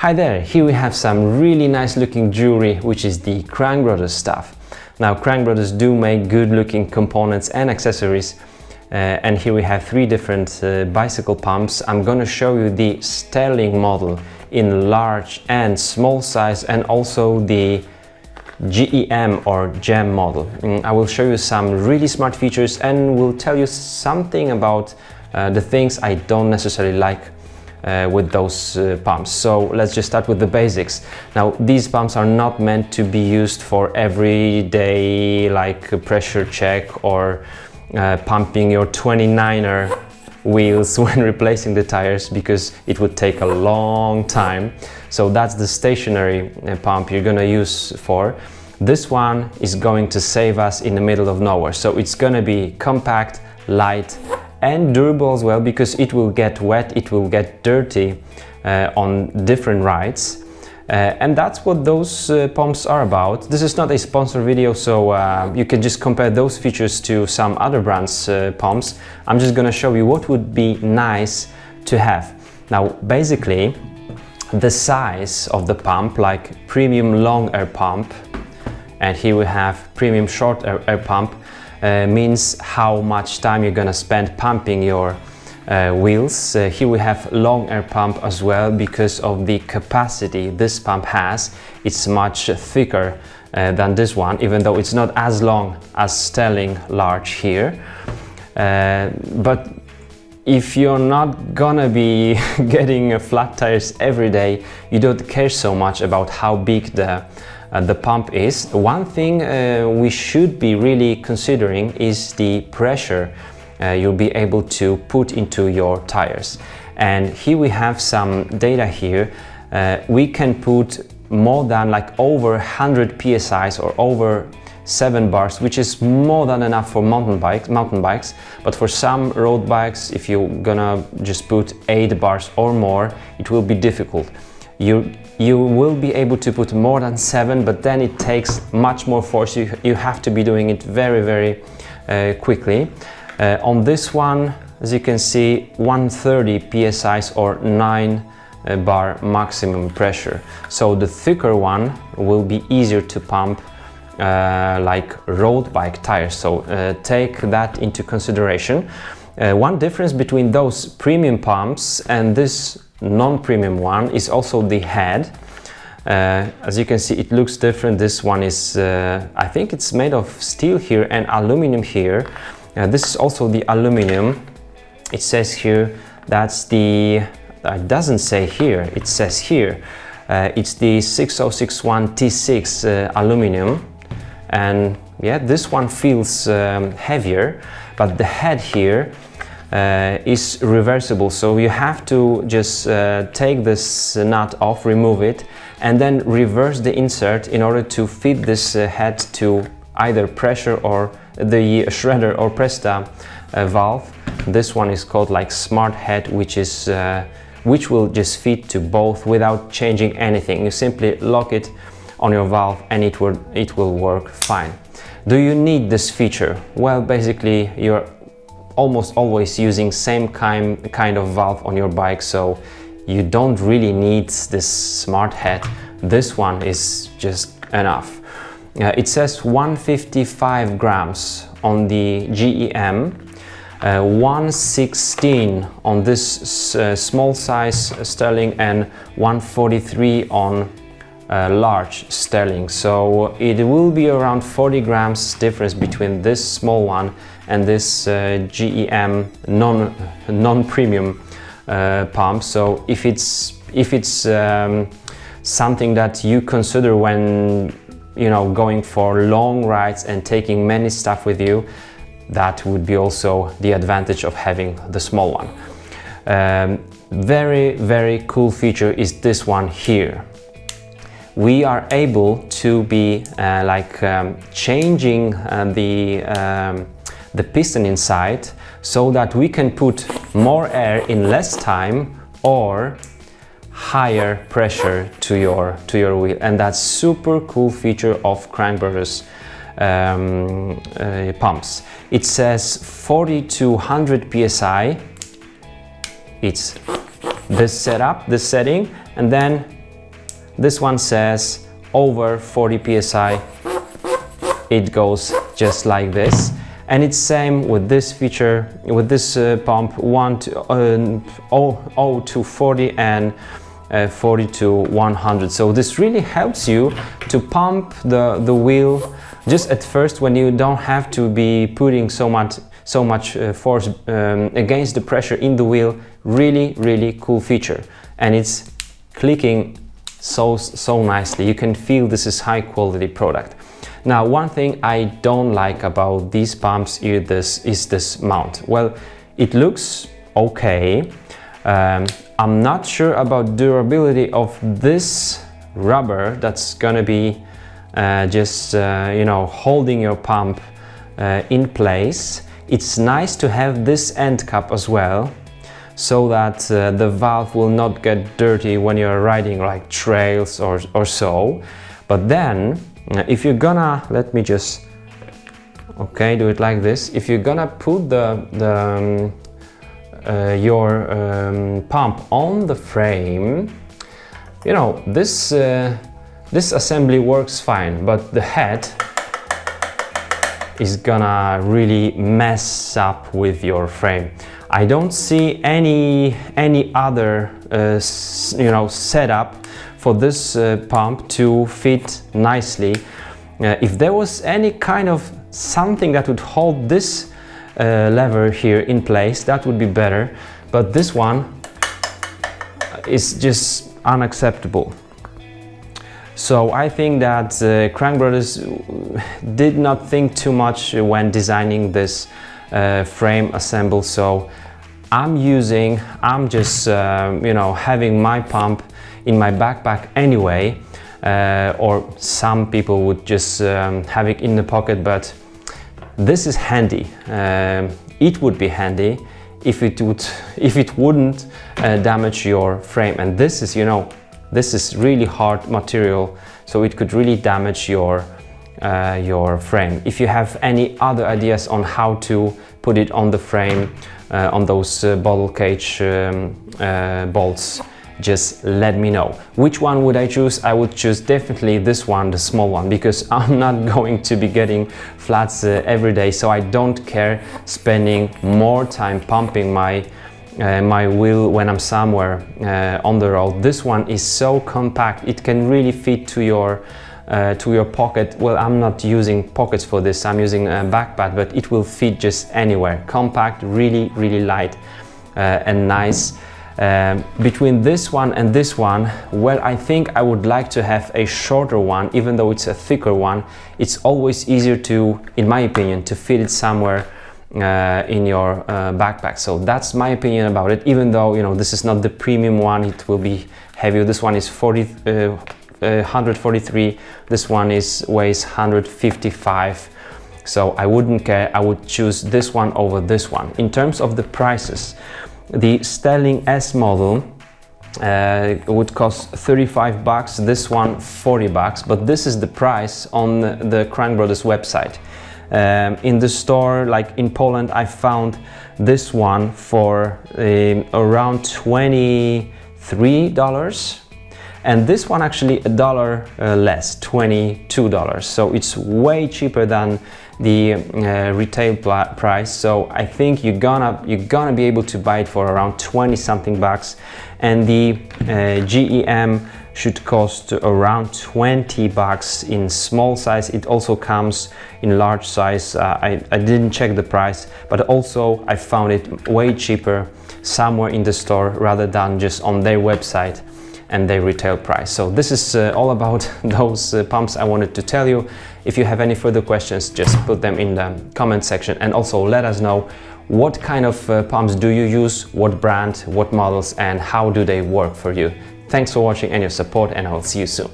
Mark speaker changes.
Speaker 1: Hi there, here we have some really nice looking jewelry, which is the Crank Brothers stuff. Now Crank Brothers do make good looking components and accessories, and here we have three different bicycle pumps. I'm gonna show you the Sterling model in large and small size, and also the GEM or GEM model. I will show you some really smart features and will tell you something about the things I don't necessarily like with those pumps. So let's just start with the basics. Now these pumps are not meant to be used for everyday like a pressure check or pumping your 29er wheels when replacing the tires, because it would take a long time. So that's the stationary pump you're gonna use for. This one is going to save us in the middle of nowhere. So it's gonna be compact, light and durable as well, because it will get wet, it will get dirty on different rides. And that's what those pumps are about. This is not a sponsored video, so you can just compare those features to some other brands' pumps. I'm just gonna show you what would be nice to have. Now, basically, the size of the pump, like premium long air pump, and here we have premium short air pump, means how much time you're gonna spend pumping your wheels. Here we have long air pump as well, because of the capacity this pump has. It's much thicker than this one, even though it's not as long as Sterling large here. But if you're not gonna be getting flat tires every day, you don't care so much about how big the pump is. One thing we should be really considering is the pressure you'll be able to put into your tires. And here we have some data here. We can put more than like over 100 psi or over 7 bars, which is more than enough for mountain bikes. But for some road bikes, if you're gonna just put 8 bars or more, it will be difficult. You will be able to put more than 7, but then it takes much more force. You have to be doing it very quickly. On this one, as you can see, 130 psi or 9 bar maximum pressure. So the thicker one will be easier to pump like road bike tires. So take that into consideration. One difference between those premium pumps and this non-premium one is also the head. As you can see, it looks different. This one is, I think it's made of steel here and aluminum here. This is also the aluminum. It says here that's the, it doesn't say here, it says here. It's the 6061 T6 aluminum. And yeah, this one feels heavier, but the head here is reversible, so you have to just take this nut off, remove it, and then reverse the insert in order to fit this head to either pressure or the shredder or Presta valve. This one is called like smart head, which will just fit to both without changing anything. You simply lock it on your valve and it will work fine. Do you need this feature? Well, basically you're almost always using same kind of valve on your bike, so you don't really need this smart head. This one is just enough. It says 155 grams on the GEM, 116 on this small size Sterling, and 143 on large Sterling. So it will be around 40 grams difference between this small one and this GEM non-premium pump. So if it's something that you consider when going for long rides and taking many stuff with you, that would be also the advantage of having the small one. Very cool feature is this one here. We are able to be changing the piston inside, so that we can put more air in less time or higher pressure to your wheel, and that's super cool feature of Crank Brothers pumps. It says 40 to 100 psi. It's this setup, this setting, and then This one says over 40 psi, it goes just like this. And it's same with this feature, with this pump, 0 to 40 and 40 to 100. So this really helps you to pump the wheel just at first, when you don't have to be putting so much force against the pressure in the wheel. Really cool feature, and it's clicking so nicely. You can feel this is high quality product. Now, one thing I don't like about these pumps is this mount. Well, it looks okay. I'm not sure about durability of this rubber that's gonna be you know, holding your pump in place. It's nice to have this end cap as well, so that the valve will not get dirty when you're riding like trails or so. But then if you're gonna, let me just, okay, do it like this. If you're gonna put your pump on the frame, you know, this assembly works fine, but the head is gonna really mess up with your frame. I don't see any other you know, setup for this pump to fit nicely. If there was any kind of something that would hold this lever here in place, that would be better, but this one is just unacceptable. So I think that Crank Brothers did not think too much when designing this frame assemble. So I'm just you know, having my pump in my backpack anyway, or some people would just have it in the pocket, but this is handy. It would be handy if it wouldn't damage your frame. And this is, you know, this is really hard material, so it could really damage your frame. If you have any other ideas on how to put it on the frame, on those bottle cage bolts, just let me know. Which one would I choose? I would choose definitely this one, the small one, because I'm not going to be getting flats every day, so I don't care spending more time pumping my wheel when I'm somewhere on the road. This one is so compact, it can really fit to your pocket. Well, I'm not using pockets for this, I'm using a backpack, but it will fit just anywhere. Compact, really light and nice. Between this one and this one, well, I think I would like to have a shorter one, even though it's a thicker one. It's always easier to, in my opinion, to fit it somewhere in your backpack. So that's my opinion about it, even though, you know, this is not the premium one, it will be heavier. This one is 143, this one weighs 155, so I wouldn't care. I would choose this one over this one. In terms of the prices, the Sterling S model would cost 35 bucks, this one 40 bucks, but this is the price on the Crank Brothers website. In the store, like in Poland, I found this one for around $23, and this one actually $1 less, $22. So it's way cheaper than the retail price. So I think you're gonna be able to buy it for around 20 something bucks, and the GEM should cost around 20 bucks in small size. It also comes in large size. I didn't check the price, but also I found it way cheaper somewhere in the store rather than just on their website and their retail price. So this is all about those pumps I wanted to tell you. If you have any further questions, just put them in the comment section, and also let us know what kind of pumps do you use, what brand, what models, and how do they work for you. Thanks for watching and your support, and I will see you soon.